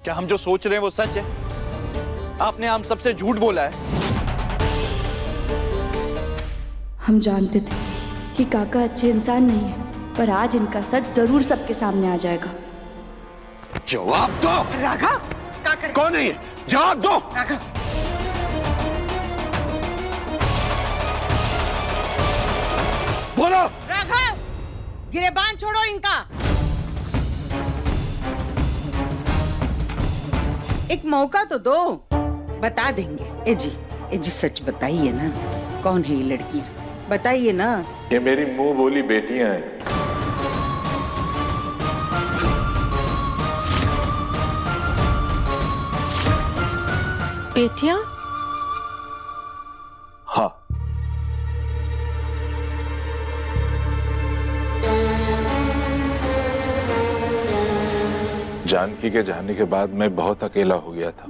क्या हम जो सोच रहे हैं वो सच है? आपने हम सबसे झूठ बोला है। हम जानते थे कि काका अच्छे इंसान नहीं है, पर आज इनका सच जरूर सबके सामने आ जाएगा। जवाब दो। राघव, कौन है ये? जवाब दो। राघव, बोलो। राघव, गिरेबान छोड़ो इनका। एक मौका तो दो, बता देंगे। ए जी सच बताइए ना, कौन है ये लड़की? बताइए ना। ये मेरी मुंह बोली बेटियां हैं। बेटियां? हाँ। जानकी के जाने के बाद मैं बहुत अकेला हो गया था।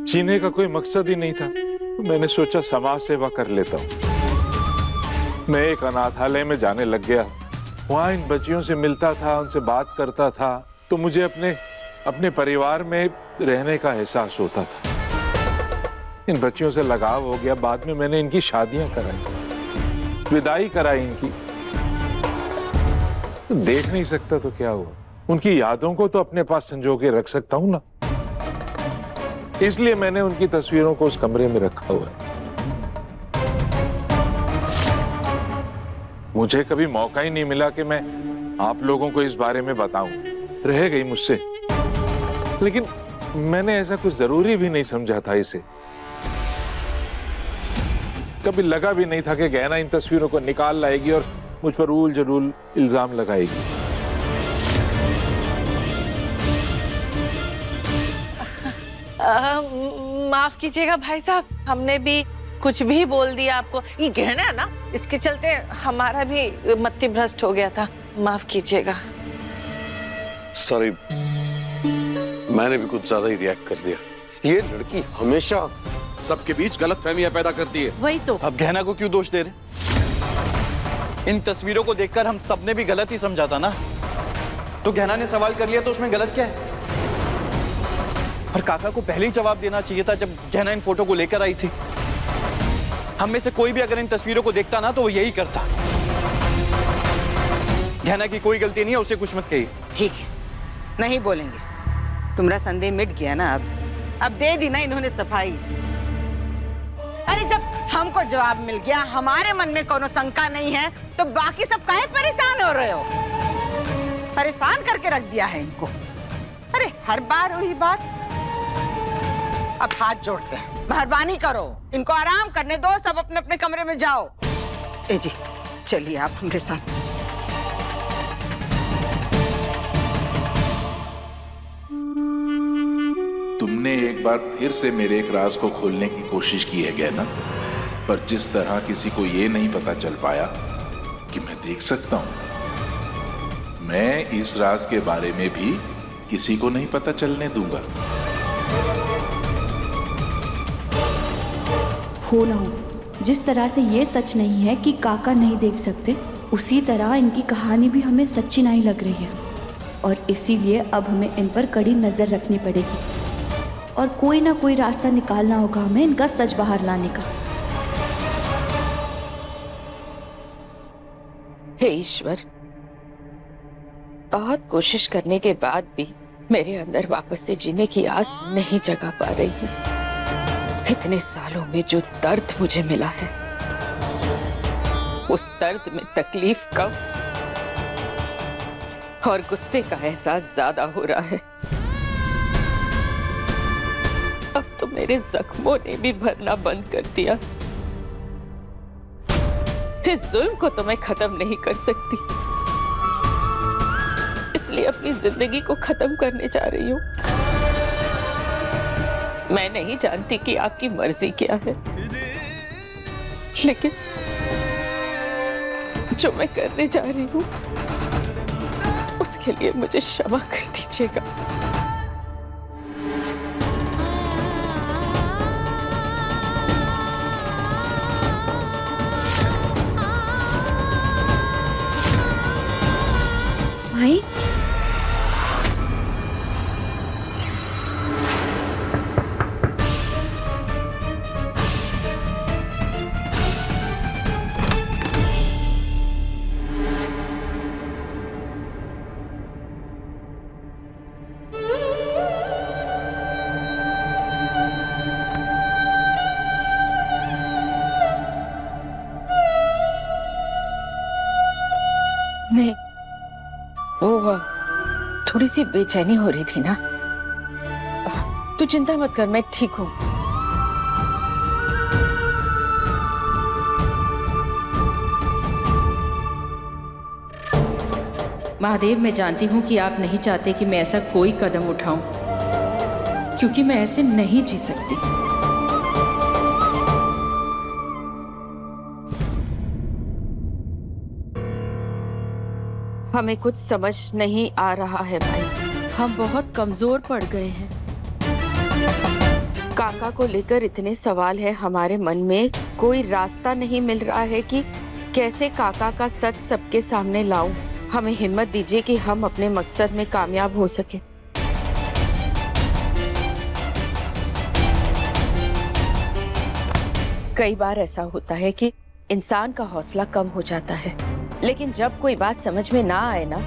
जीने का कोई मकसद ही नहीं था। मैंने सोचा समाज सेवा कर लेता हूँ। मैं एक अनाथालय में जाने लग गया। वहां इन बच्चियों से मिलता था, उनसे बात करता था, तो मुझे अपने परिवार में रहने का एहसास होता था। इन बच्चियों से लगाव हो गया। बाद में मैंने इनकी शादियां कराई, विदाई कराई इनकी। देख नहीं सकता तो क्या हुआ, उनकी यादों को तो अपने पास संजो के रख सकता हूं ना। इसलिए मैंने उनकी तस्वीरों को उस कमरे में रखा हुआ है। मुझे कभी मौका ही नहीं मिला कि मैं आप लोगों को इस बारे में बताऊं। रह गई मुझसे। लेकिन मैंने ऐसा कुछ जरूरी भी नहीं समझा था इसे। कभी लगा भी नहीं था कि गहना इन तस्वीरों को निकाल लाएगी और मुझ पर ऊल जरूल इल्जाम लगाएगी। माफ कीजिएगा भाई साहब, हमने भी कुछ भी बोल दिया आपको। ये गहना है ना, इसके चलते हमारा भी मति भ्रष्ट हो गया था। माफ कीजिएगा। सॉरी, मैंने भी कुछ ज्यादा ही रिएक्ट कर दिया। ये लड़की हमेशा सबके बीच गलतफहमियां पैदा करती है। वही तो। अब गहना को क्यों दोष दे रहे? इन तस्वीरों को देखकर हम सबने भी गलत ही समझा था ना। तो गहना ने सवाल कर लिया तो उसमें गलत क्या है? और काका को पहले ही जवाब देना चाहिए था जब गहना इन फोटो को लेकर आई थी। हम में से कोई भी अगर इन तस्वीरों को देखता ना तो वो यही करता। गहना की कोई गलती नहीं है, उसे कुछ मत कहिए। ठीक है, नहीं बोलेंगे। तुम्हारा संदेह मिट गया ना। अब दे दी ना इन्होंने सफाई। अरे जब हमको जवाब मिल गया, हमारे मन में कोनो शंका नहीं है, तो बाकी सब काहे परेशान हो रहे हो? परेशान करके रख दिया है इनको। अरे हर बार वही बात। अब हाथ जोड़ते हैं, मेहरबानी करो, इनको आराम करने दो। सब अपने अपने कमरे में जाओ। ए जी चलिए आप हमारे साथ। तुमने एक बार फिर से मेरे एक राज को खोलने की कोशिश की है गहना, पर जिस तरह किसी को ये नहीं पता चल पाया कि मैं देख सकता हूं, मैं इस राज के बारे में भी किसी को नहीं पता चलने दूंगा। हो ना हो, जिस तरह से ये सच नहीं है कि काका नहीं देख सकते, उसी तरह इनकी कहानी भी हमें सच्ची नहीं लग रही है। और इसीलिए अब हमें इन पर कड़ी नजर रखनी पड़ेगी और कोई ना कोई रास्ता निकालना होगा हमें इनका सच बाहर लाने का। हे ईश्वर, बहुत कोशिश करने के बाद भी मेरे अंदर वापस से जीने की आस नहीं जगा पा रही हूँ। इतने सालों में जो दर्द मुझे मिला है, उस दर्द में तकलीफ कम और गुस्से का एहसास ज्यादा हो रहा है। अब तो मेरे जख्मों ने भी भरना बंद कर दिया। इस जुल्म को तो मैं खत्म नहीं कर सकती, इसलिए अपनी जिंदगी को खत्म करने जा रही हूँ। मैं नहीं जानती कि आपकी मर्जी क्या है, लेकिन जो मैं करने जा रही हूँ उसके लिए मुझे क्षमा कर दीजिएगा। भाई नहीं, वो थोड़ी सी बेचैनी हो रही थी ना। तू चिंता मत कर, मैं ठीक हूँ। महादेव, मैं जानती हूँ कि आप नहीं चाहते कि मैं ऐसा कोई कदम उठाऊं, क्योंकि मैं ऐसे नहीं जी सकती। हमें कुछ समझ नहीं आ रहा है भाई, हम बहुत कमजोर पड़ गए हैं। काका को लेकर इतने सवाल हैं हमारे मन में, कोई रास्ता नहीं मिल रहा है कि कैसे काका का सच सबके सामने लाऊं। हमें हिम्मत दीजिए कि हम अपने मकसद में कामयाब हो सके। कई बार ऐसा होता है कि इंसान का हौसला कम हो जाता है, लेकिन जब कोई बात समझ में ना आए ना,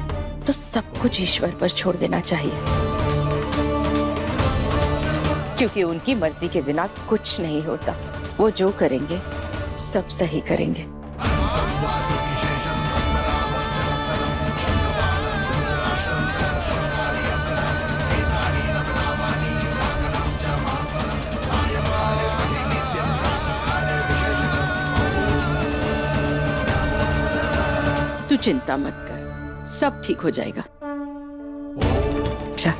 तो सब कुछ ईश्वर पर छोड़ देना चाहिए, क्योंकि उनकी मर्जी के बिना कुछ नहीं होता। वो जो करेंगे सब सही करेंगे। तू चिंता मत कर, सब ठीक हो जाएगा। अच्छा,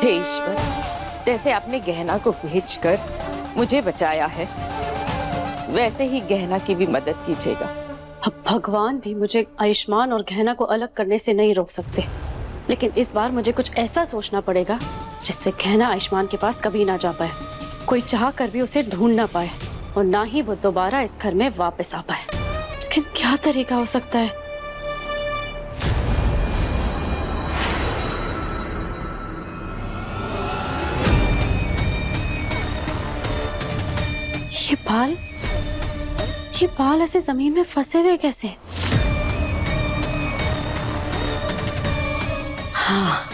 हे ईश्वर, जैसे आपने गहना को भेजकर मुझे बचाया है, वैसे ही गहना की भी मदद कीजिएगा। अब भगवान भी मुझे आयुष्मान और गहना को अलग करने से नहीं रोक सकते, लेकिन इस बार मुझे कुछ ऐसा सोचना पड़ेगा जिससे गहना आयुष्मान के पास कभी ना जा पाए, कोई चाह कर भी उसे ढूंढ ना पाए, और ना ही वो दोबारा इस घर में वापस आ पाए। लेकिन क्या तरीका हो सकता है? ये बाल ऐसे जमीन में फंसे हुए कैसे? हाँ,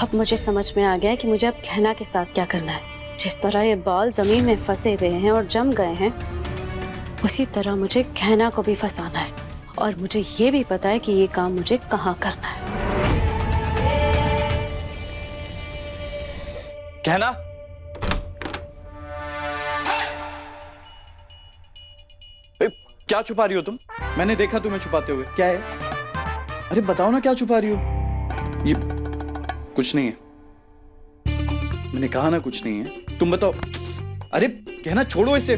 अब मुझे समझ में आ गया है कि मुझे अब गहना के साथ क्या करना है। जिस तरह ये बाल जमीन में फंसे हुए हैं और जम गए हैं, उसी तरह मुझे गहना को भी फंसाना है, और मुझे ये भी पता है कि ये काम मुझे कहाँ करना है। कहना क्या छुपा रही हो तुम? मैंने देखा तुम्हें छुपाते हुए। क्या है? अरे बताओ ना, क्या छुपा रही हो? ये कुछ नहीं है, मैंने कहा ना कुछ नहीं है। तुम बताओ। अरे कहना, छोड़ो इसे,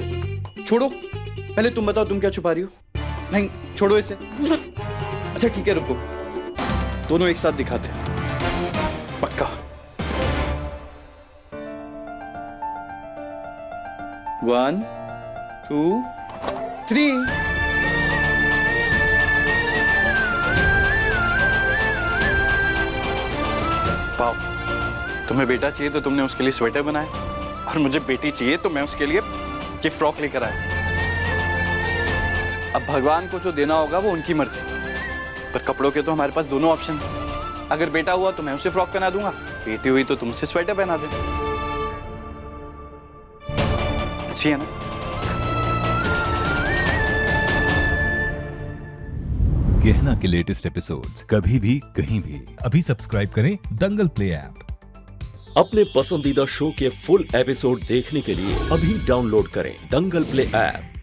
छोड़ो। पहले तुम बताओ, तुम क्या छुपा रही हो? नहीं, छोड़ो इसे। अच्छा ठीक है, रुको, दोनों एक साथ दिखाते हैं, पक्का। 1 2 3। पाओ, तुम्हें बेटा चाहिए तो तुमने उसके लिए स्वेटर बनाया, और मुझे बेटी चाहिए तो मैं उसके लिए ये फ्रॉक लेकर आया। अब भगवान को जो देना होगा वो उनकी मर्जी, पर कपड़ों के तो हमारे पास दोनों ऑप्शन हैं। अगर बेटा हुआ तो मैं उसे फ्रॉक पहना दूंगा, बेटी हुई तो तुमसे स्वेटर पहना दे। अच्छी है ना? गहना के लेटेस्ट एपिसोड्स कभी भी कहीं भी अभी सब्सक्राइब करें दंगल प्ले ऐप। अपने पसंदीदा शो के फुल एपिसोड देखने के लिए अभी डाउनलोड करें दंगल प्ले ऐप।